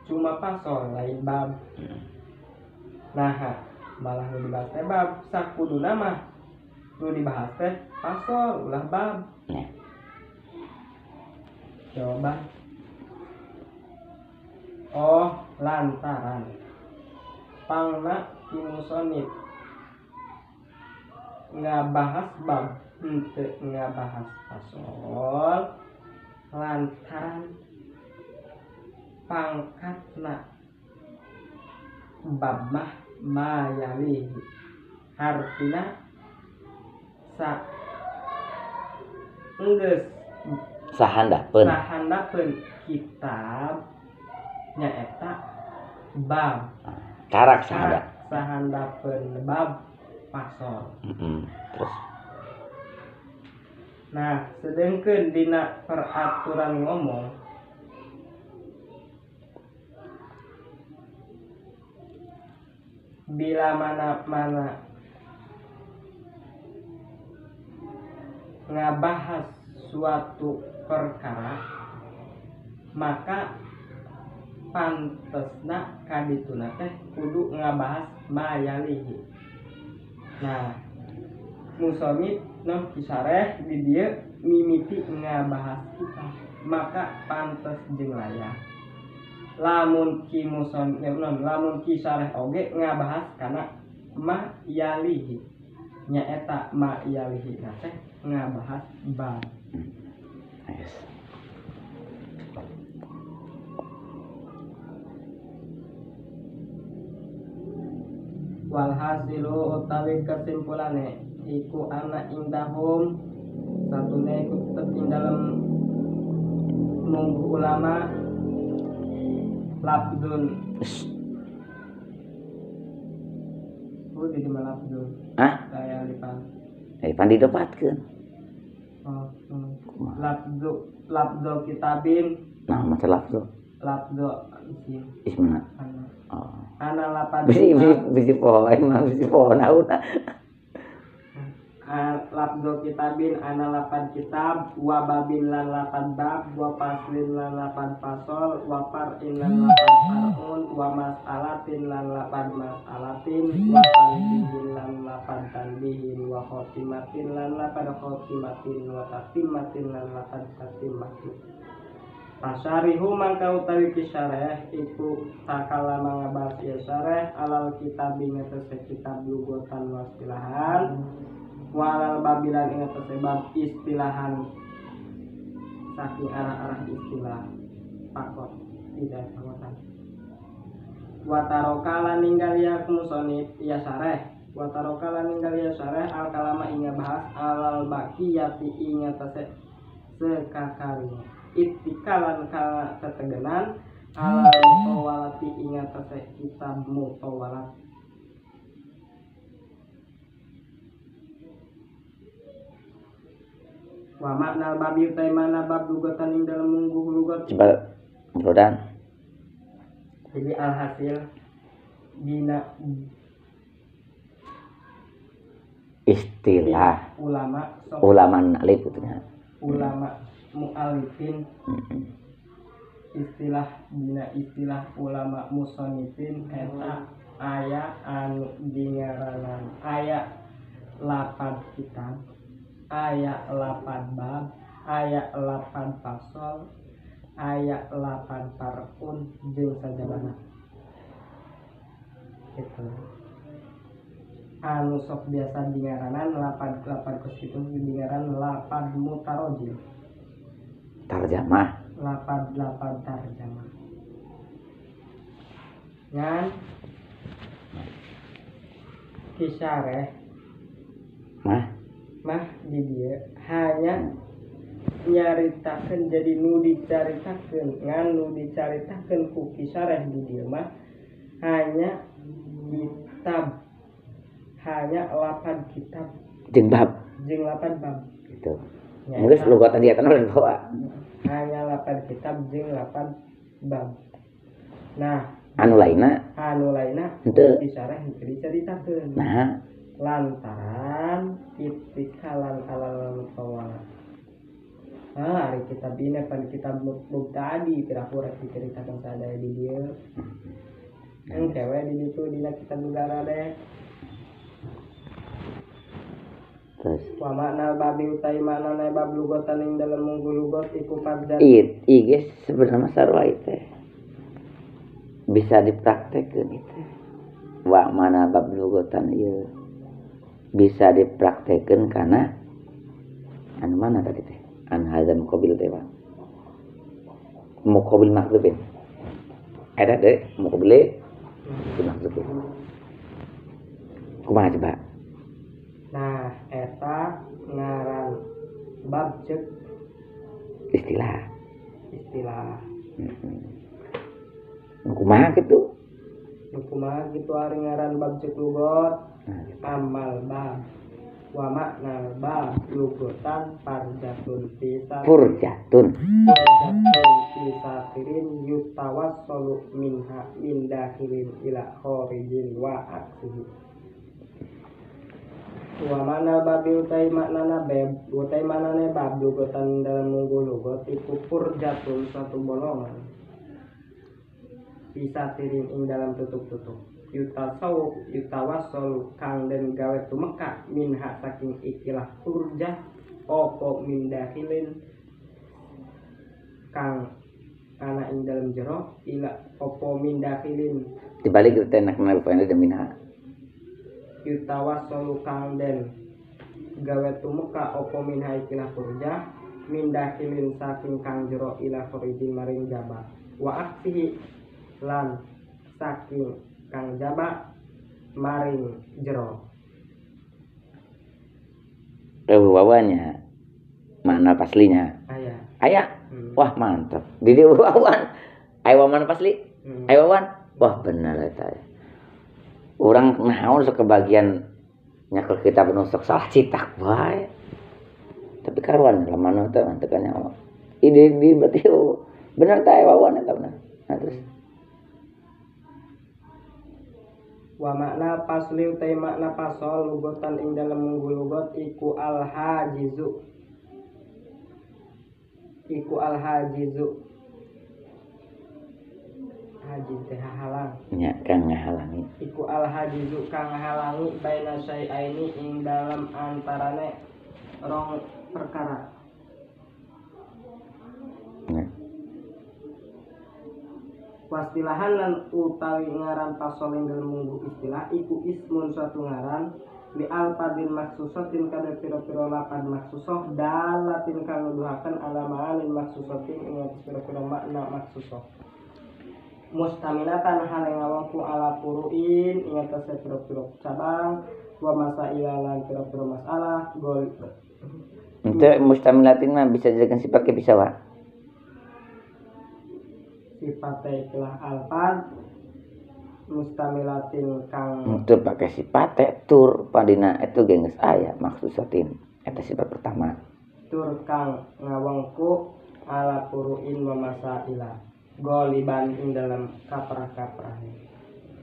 cuma pasol lain bab. Nah, malah nu dibahas teh bab, sakuduna mah nu dibahas teh pasol ulah bab. Jawaban. Oh, lantaran pangna ti musonif ngabahas bab henteu ngabahas pasol lantaran pangkatna bab mah mayalihi artina sa enggeus sahandapeun kitab nyaeta bab carak sahanda sahandapeun bab pasol. Terus Nah, sedengkeun dina peraturan ngomong bila mana-mana ngabahas suatu perkara maka pantesna kadituna teh kudu ngabahas mayalihi. Nah, musonif noh kisareh di dieu mimiti ngabahas kita maka pantes jeung layak lamun ki musonif lamun kisareh oge ngabahas kana mayalihi nyaeta mayalihi teh ngabahas bab. Walhasilu utawi kesimpulane iku ana indahum satune iku tetep ing dalem munggu ulama labdun di mana labdun saya lipan didapatkeun labdo kitabin nah masa labdo ismana ana lapan bisi pohon nauna labdo kitabin ana lapan kitab wa babin lan lapan bab wa paslin lan lapan pasol wa far'in lan lapan far'un wa mas'alatin lan lapan mas'alatin wa tanbihin lan lapan tanbihin wa khotimatin lan lapan khotimatin wa tatimatin lan lapan tatimatin. Pasarihu mangka utawi kisareh iku takala mangabahas ieu sareh alal kitab ngatese kitab lugotan wastilahan walal babilan ngatese bab istilahan saking arah-arah istilah pakot tidak pakotan. Watarokala ninggal ya musonif ya sareh watarokala ninggal ya sareh al kalama inga bahas alal baqiyati ngatese sekakalinya itikalan kala tetegenan ala mutawalati ingat teh kitab mutawalat. Wa makna babi teh mana bab lugatan ing dalam mungguh lugat coba brodan. Jadi alhasil dina istilah ulama alif putunya ulama mu'alifin istilah dina istilah ulama musonifin eta aya anu dingaranan aya 8 kitab aya 8 bab aya 8 pasol aya 8 far'un jeung sajabana gitu. Anu sok biasa dingaranan 8 kos itu dingaran 8 mutarojim tarjamah 8 tarjamah ngan kisareh mah di dia hanya nyaritakeun jadi nu dicaritakeun ngan nu dicaritakeun ku kisareh di dia mah hanya kitab hanya 8 kitab jeung 8 bab gitu. Mungkin lugatan dia tanah bawa hanya 8 kitab jeung 8 bab. Nah, anu lainna henteu disareh henteu dicaritakeun. Nah, lantaran itikalan alal mutawala. Hari kita bina pan kita tadi pira-pira diceritakan sadaya di dia. Yang cewek di situ dina kita negara deh. Terus Wa makna babi utai makna na bab lugotan ing dalam munggu lugot iku fadzat. guys sebenarnya sarwa itu bisa dipraktekkan itu. Wa mana bab lugotan ieu bisa dipraktekkan karena anu mana tadi teh? An hadza muqabil teh, Pak. Muqabil maksudin. Ada deh muqabil maksudin. Kumaha coba? Nah, eta ngaran bab cek Istilah. Kumaha gitu? Kumaha gitu ari ngaran bab cek lugot. Nah, Amal bab wa makna bab lugotan parjatun pisan pisafirin yutawassalu minha min dakhilin ila kharijin wa aksihi. Wa makna bab utai maknana bab utai maknane bab lugotan dalam munggu lugot iku purjatun suatu bolongan pisafirin ing dalam tutup-tutup yutawassalu kang den gawe tumeka minha saking ikilah purjah opo min dakhilin kang ana ing dalam jero ila opo min dakhilin dibalik kita nak kenal poinnya deminha. Yutawassalu kang den gawe tumeka opo minha ikilah purjah min dakhilin saking kang jero ila kharijin maring jaba wa aksihi lan saking kang jaba maring jero. Wawannya makna paslinya ayah. Wah mantap di dia wawan ayah wawan pasli ayah wawan wah benar eta orang naon sekebagian nyakel kita penusuk salah citak bae tapi karuan lamana teh mantekan nyawa ide di berarti benar teh ayah wawan eta benar. Nah terus wa makna pasli utai makna pasol lugotan ing dalam munggu lugot iku al hajizu hajiz teh halang nya kang ngahalangi iku al hajizu kang halangi baina syai'aini ing dalam antarane rong perkara. Wastilahan lan utawi ngaran pasol ing dalam munggu istilah iku ismun suatu ngaran li alfadin maksusatin kada pira-pira lapan maksusah dalatin kang nuduhaken ala ma'anin maksusatin ing pira-pira makna maksusah mustamilatan hal yang ngawangku ala puruin ing atase pira-pira cabang wa masailah lan pira-pira masalah gol untuk mustamilatin mah bisa dijadikan sifat ke bisa wa sifate ikilah alfad mustamilatin kang itu pakai sifat tur padina itu geus aya maksusatin eta sifat pertama tur kang ngawangku ala puruin wa masaila goliban ing dalam kaprah-kaprah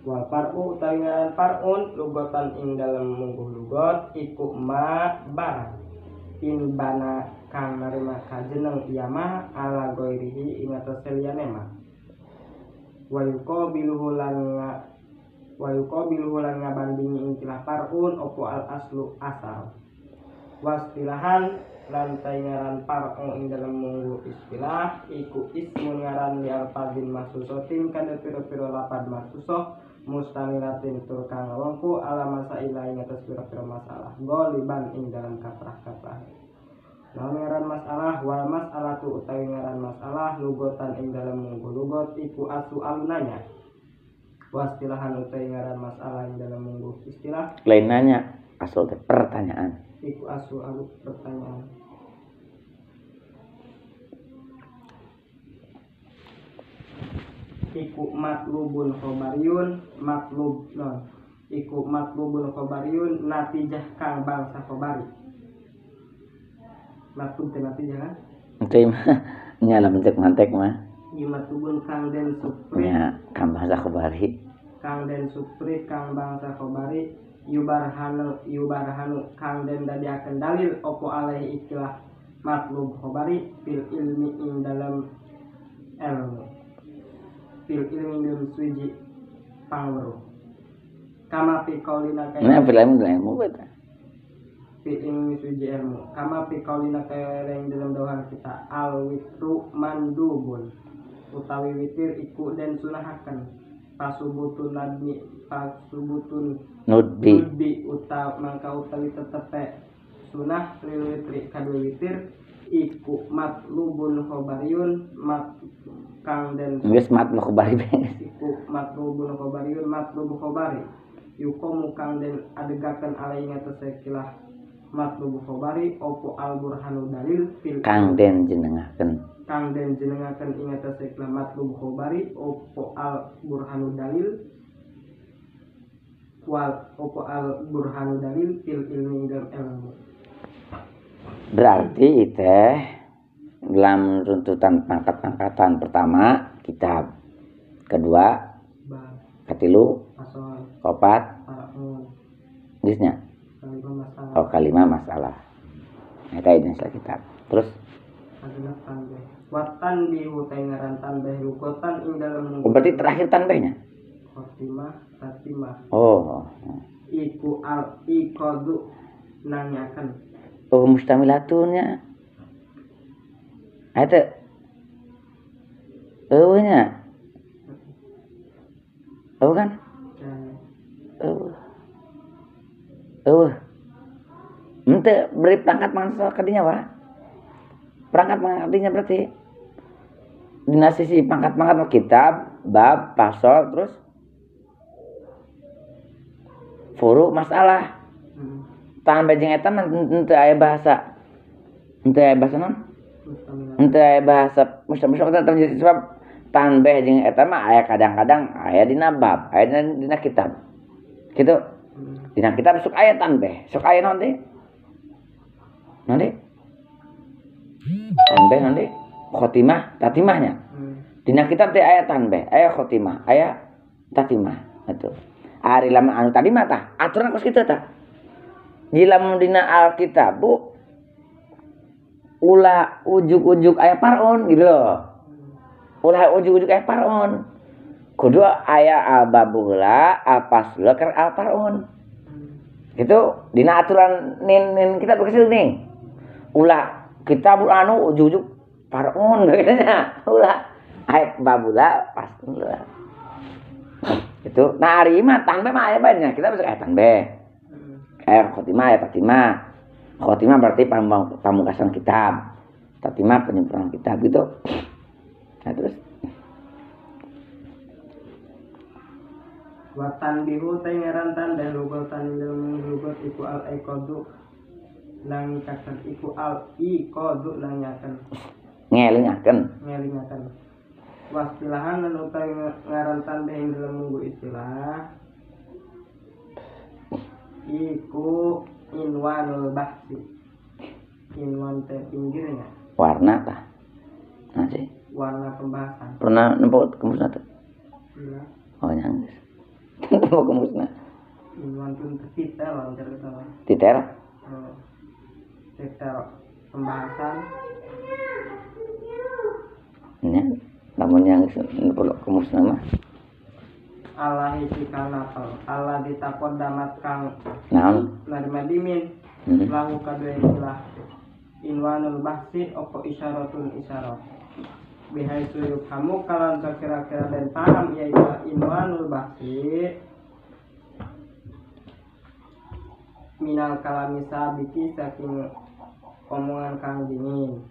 wal far'u utawi ngaran far'un lugotan ing dalam mungguh lugot iku ma barang in bana kang narima kajeneng ieu mah ala goirihi ing atase liyane mah wa yuqabiluhu lan ngabandingi ikilah far'un opo al aslu asal wastilahan lan ngaran far'u ing dalam munggu istilah iku ismun ngaran li alfadin maksusatin kana pira-pira lapad maksusah mustamilatin tur kang ngawangku ala masailah ing atas pira-pira masalah goliban ing dalam kaprah-kaprah. Namun ngaran masalah wal mas'alatu utawi ngaran masalah lugotan ing dalam munggu lugot iku as-su'al nanya. Wastilahan utawi ngaran masalah ing dalam munggu istilah lain nanya asal pertanyaan iku as-su'al pertanyaan. Iku matlubun khobariyun iku matlubun khobariyun natijah kang bangsa khobari. Matlub teh natijah kan? Itu mah nyala mencek mantek mah. Ieu matlubun kang den supri. Ya, kang bangsa khobari. Kang den supri kang bangsa khobari yubarhanu kang den dadiakeun dalil opo alaihi ikilah matlub khabari fil ilmi ing dalam ilmu fil ilmi dalam suji pangweruh kama fi qaulina Nah, film betul. fi ilmi suji ilmu kama fi qaulina kaya yang dalam dohan kita al witru mandubun utawi witir iku den sunahaken pasubutun nudbi mangka utawi tetepe sunah lil witri kadua witir iku matlubun khabariyun kang den Geus matlub khabari. iku matlubun khabariyun matlub khabari yukomu kang den adegaken alai ngatese kilah matlub khabari opo al burhanu dalil fil Kang den jenengaken ing atase kilah matlub khabari opo al burhanu dalil fil ilmi dalam ilmu. Berarti teh dalam runtutan pangkat-pangkatan pertama kitab, kedua Bab katilu, asal kopat, paraun geusnya. kalimah masalah Oh, kalimah masalah. Eta jenis kitab. Terus adalah tanbeh watan bihu ngaran tanbeh lukotan ing dalam berarti terakhir tanbehnya. Khotimah Oh. iku al iqadu nanyakan Oh, mustamilatunnya. Eta eueuhnya. Oh kan? Ente beri perangkat mangsa kadinya, Pak. Perangkat mangkatinya berarti dina sisi pangkat-pangkat kitab, bab, pasal, terus furu masalah. Tanbeh jeung eta mah henteu aya bahasa. Henteu aya bahasa naon? Henteu aya bahasa mustamilah terjadi sebab tanbeh jeung eta mah aya kadang-kadang aya dina bab, aya dina kitab. Kitu. Dina kitab sok aya tanbeh, sok aya naon teh? Naon teh? Tanbeh naon teh? Khotimah, tatimahnya. Dina kitab teh aya tanbeh, aya khotimah, aya tatimah. Atuh. Ari lamun anu tadi mah tah aturan kos kitu tah. Di lamun dina Alkitab ulah ujuk-ujuk aya paraon gitu loh. Ulah ujuk-ujuk aya paraon. Kudu aya al-babu heula, al-fasl keur al-paraon. Itu dina aturan nin kitab kieu nih. Ulah kitab anu ujuk-ujuk paraon kayaknya. Ulah aya babula fasl. Itu nah ari mah tanbeh mah aya banyak kita bisa aya tanbeh khotimah aya tatimah. Khotimah berarti pamungkasan kitab, tatimah penyempurnaan kitab gitu. Nah terus watan bihu teh ngaran tanbeh lugatan ilmu lugat iku al iqadu nangikaken iku al iqadu ngelingaken wastilahan lan utawi ngaran tanbeh ing dalam munggu istilah iku inwanul bahsi. Inwan teh pinggirnya warna tah. Nah sih warna pembahasan. Pernah nempo kemusna teh? Iya. Oh nyanggeus. Nempo kemusna. Inwan pun titel lah cerita. Titel? Titel pembahasan. Nya lamun yang perlu kemusna mah Allah hikikal napal Allah ditakon damat kang naon narima dimin lahu kadua istilah inwanul bahsi opo isyaratun isyarat bihai suyuk kamu kalan kira-kira dan paham yaitu inwanul bahsi minal kalami sabiki saking omongan kang dingin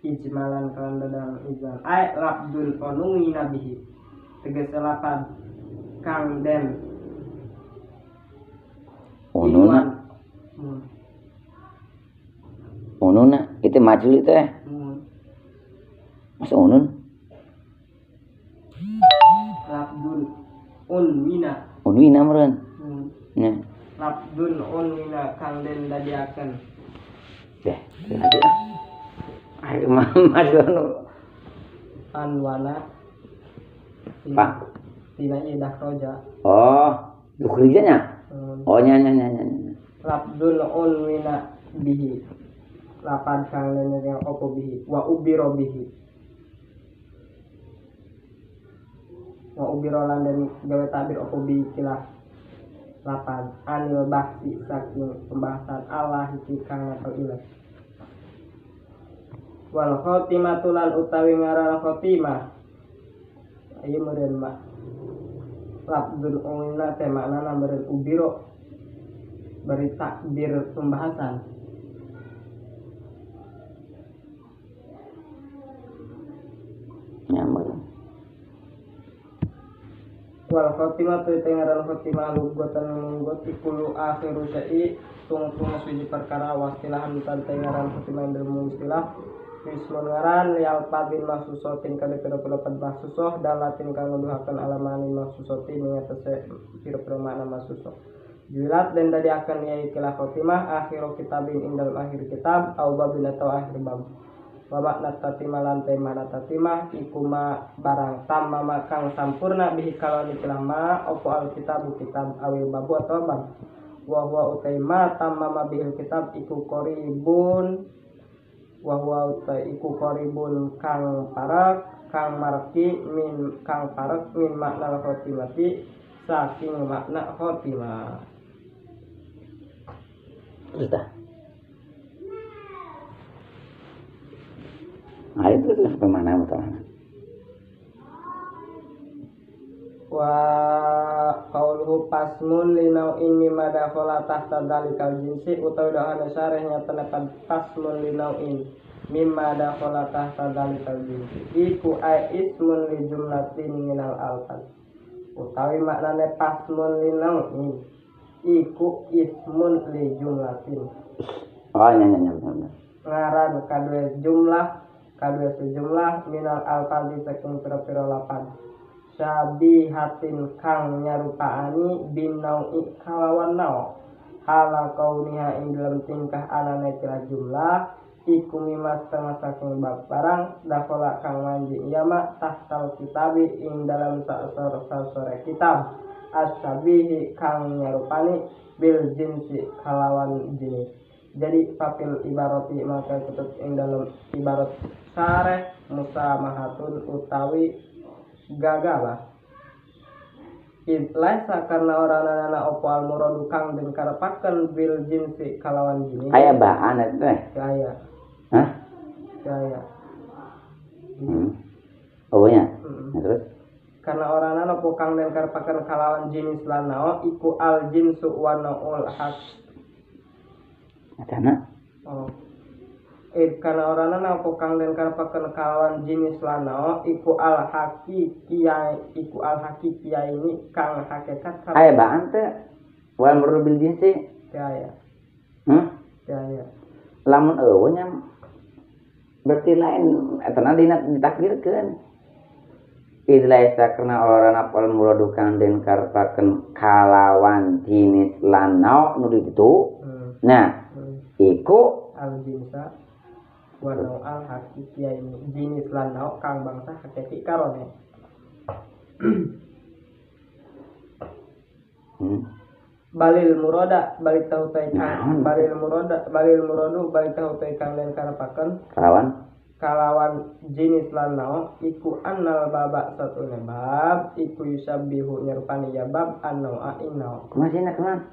ijmalan kalan dadang ijmal ay labdul onungi nabihi tegese lapan kang den ununa itu majul itu mas unun labdul unwina meureun nya labdul unwina kang den dadiakeun deh aja ayo majul anwana Pak tina idah roja oh Kerjanya. Oh nya. Labdul unwina bihi. Lapan kang lene yang opo bihi wa ubiro bihi. Wa ubiro lan den gawe tabir opo bihi kilah. Lapan anil bahsi saking pembahasan Allah iki kang atau ilah. Wal khotimatu lan utawi ngaran khotimah. Ayo meureun mak. Labdul unwina teh maknana meureun ubiro. Beri takbir pembahasan. Wal khotimah tu tengaran khotimah lugotan menggot ikulu akhiru syai tung suji perkara wastilahan tan tengaran khotimah ilmu istilah ismun ngaran lial padin mahsusotin kada pira-pira mahsusoh dalatin kang nuduhaken alamani mahsusotin ing atase pira-pira makna mahsusoh. Julat dan tadi akan yai kilah khotimah akhiru kitabin ing dalam akhir kitab au babin atau akhir bab. Wa makna tatimah lan mana tatimah iku ma barang tamma kang sampurna bihi kalani kilah ma opo alkitabu kitab awil babu atau bab. Wa huwa utaima tamma bihil kitab iku qoribun wa huwa utai iku qoribun kang parak kang marki min kang parak min makna khotimati saking makna khotimah. Sudah. Nah itu kemana utama. Wa qauluhu pasmun linau'in mimma dakhala tahta dalikal jinsi utawi dahana syarihnya tenepan pasmun linau'in mimma dakhala tahta dalikal jinsi iku ismun li jumlatin minal alfaz utawi maknane pasmun linau'in iku ismun li jumlatin. Oh nya. Ngaran kadue sejumlah minal alfazi saking pira-pira lapan. Syabihatin kang nyarupaani bin nau'i kalawan nau. Hala kauniha ing dalam tingkah anane kira jumlah iku mimas tengah saking bab barang dakhala kang manji iyama tahtal kitabi ing dalam sasore kitab. Asyabihi kang nyarupani bil jinsi kalawan jenis. Jadi papil ibarati maka ketut ing dalam ibarat sareh musamahatun utawi gagalah. Laisa karena orang-orang opo al muradu kang den karepaken bil jinsi kalawan jenis. Aya baan teh. Aya. Hah? Aya. Oh nya. Terus karena orang-orang opo kang den karepaken kalawan jenis lanao iku al jinsu wa naul hak. Adana. Oh. Karena orang-orang opo kang den karepaken kalawan jenis lanao iku al hakikiyah ini kang hakikat. Aya baan teh wal murdu bil jinsi. Aya. Aya. Lamun eueuh nya berarti lain etana dina ditakdirkeun. Idlaisa karena orang apal muradu kang den karepaken kalawan jenis lanau nu ditu. Nah, iku al jinsa wa nau al hakikiyah ini jenis lanau kang bangsa hakiki karone. Balil murada balik tahu taikan balil muradu balik tahu taikan den karepaken kalawan jenis lanau iku annal baba satune bab iku yusabbihu nyerupani ya bab annau innau. Kumasina kuman?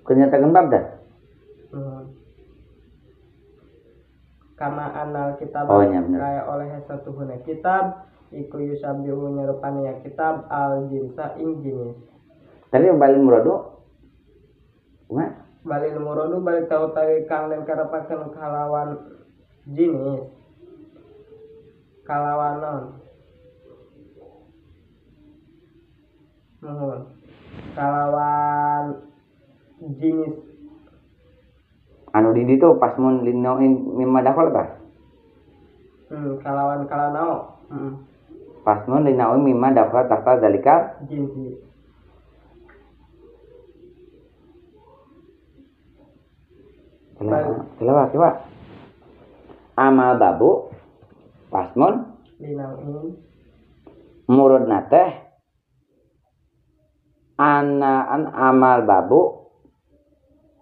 Kunyatakeun bab dah. Kama annal kitab kaya oleh satuhuna kitab iku yusabbihu nyerupani ya kitab al jinsa ing jenis. Tadi balil muradu kumaha? Balil muradu balik tahu kang den karepaken kalawan jenis kalawanon kalawan jenis anu di ditu pasmun linauin mimma dakhal ba? Kalawan kalanau. Pasmun linauin mimma dakhal tahta zalika jinsi. Coba. Amal babu pasmun linauin murudna teh Anaan amal babu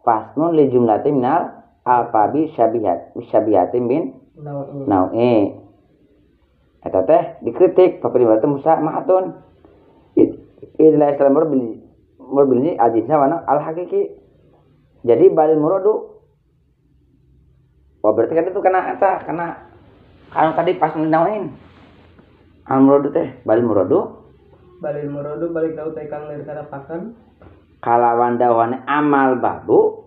fasmun li jumlatin minal alfabi syabihatin bin nau'i. Eta teh dikritik paperibatan Musa mahatun. Idla Islam murbil ajizna wana al hakiki. Jadi balil muradu. Oh berarti kan itu kena kalau tadi pas nau'in. Al muradu teh balil muradu balik tahu teh kang lir karapakeun kalawan dawane amal babu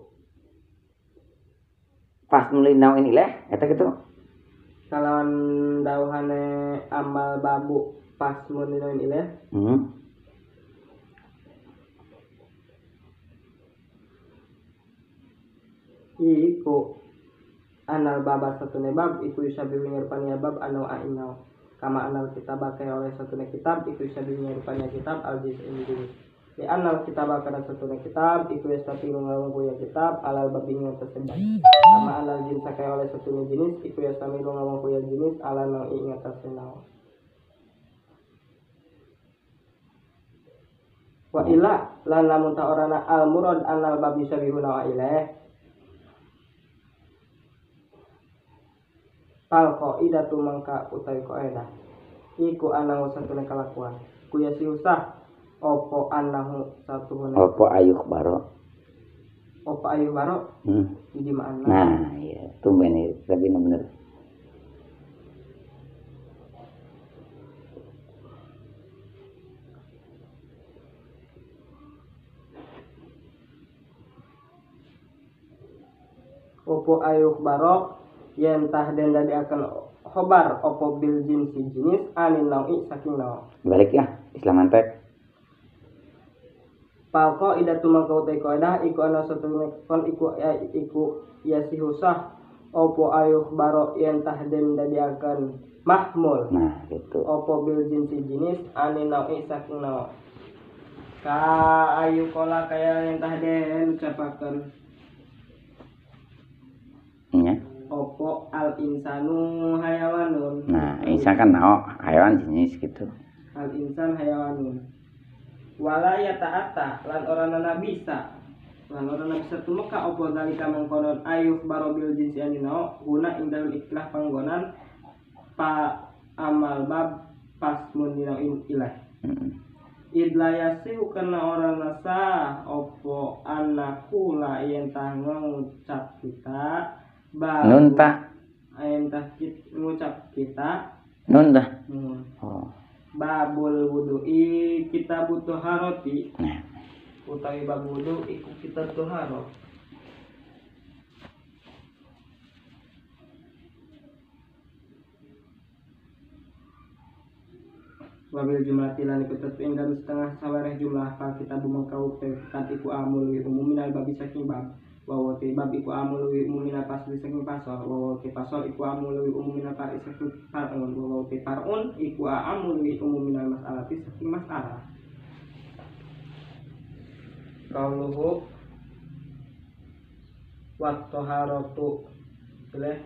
pas mulai nau'in ileh eta kitu. kalawan dawuhane amal babu pas mun dinaun ileh iku anal baba satune bab iku isabi nyerupanya bab anu ainau kama anal kitab kaya oleh satune kitab iku isabi nyerupanya kitab al-juz ini di anal kitab kana satune kitab iku istati ngawung kuya kitab alal babi ing tersebut kama anal jins kaya oleh satune jenis iku istami ngawung kuya jenis alal nau'i ing tersebut wa illa lan lamun ta orana al murad anal babi sabihuna wa ilaih fal qaidatu mangka utawi qaedah iku anahu satune kalakuan kuya si usah opo anahu satuhuna opo ayuh baro di mana nah iya tumben ini tapi bener opo ayuh barok yen tah den dadi akan khobar opo bil jinsi jenis anin nau'i saking nawa balik ya Islam antek palko idatu mangkau te koedah iku ana satune kon iku ya si husah opo ayuh barok yen tah den dadi akan mahmul nah gitu opo bil jinsi jenis anin nau'i saking nawa ka ayu kola kaya yen tah den ucapaken nya opo al insanu hayawanun nah insan kan hayawan jenis gitu al insan hayawanun wala yata'atta lan orana bisa tumeka opo dalika mangkonon ayuh barobil jinsi anino guna ing dalem ikhlas panggonan pa amal bab pas munina ilah idlayasi kena orang nasa opo anakula yen tah ngucap kita nun tak yen tah ngucap kita nun dah oh babul wudu'i kita butuh haroti utawi bab wudu iku kita tuharo wabil jumlah tilan iku tetep dalam setengah sawareh jumlah kal kita bumangkau kan iku amul wi umumin al babi saking bab wa te bab iku amul wi umumin al pasli saking pasal wa te pasal iku amul wi umumin al fari saking farun wa te farun iku amul wi umumin al mas'alati saking masalah qauluhu wa taharatu boleh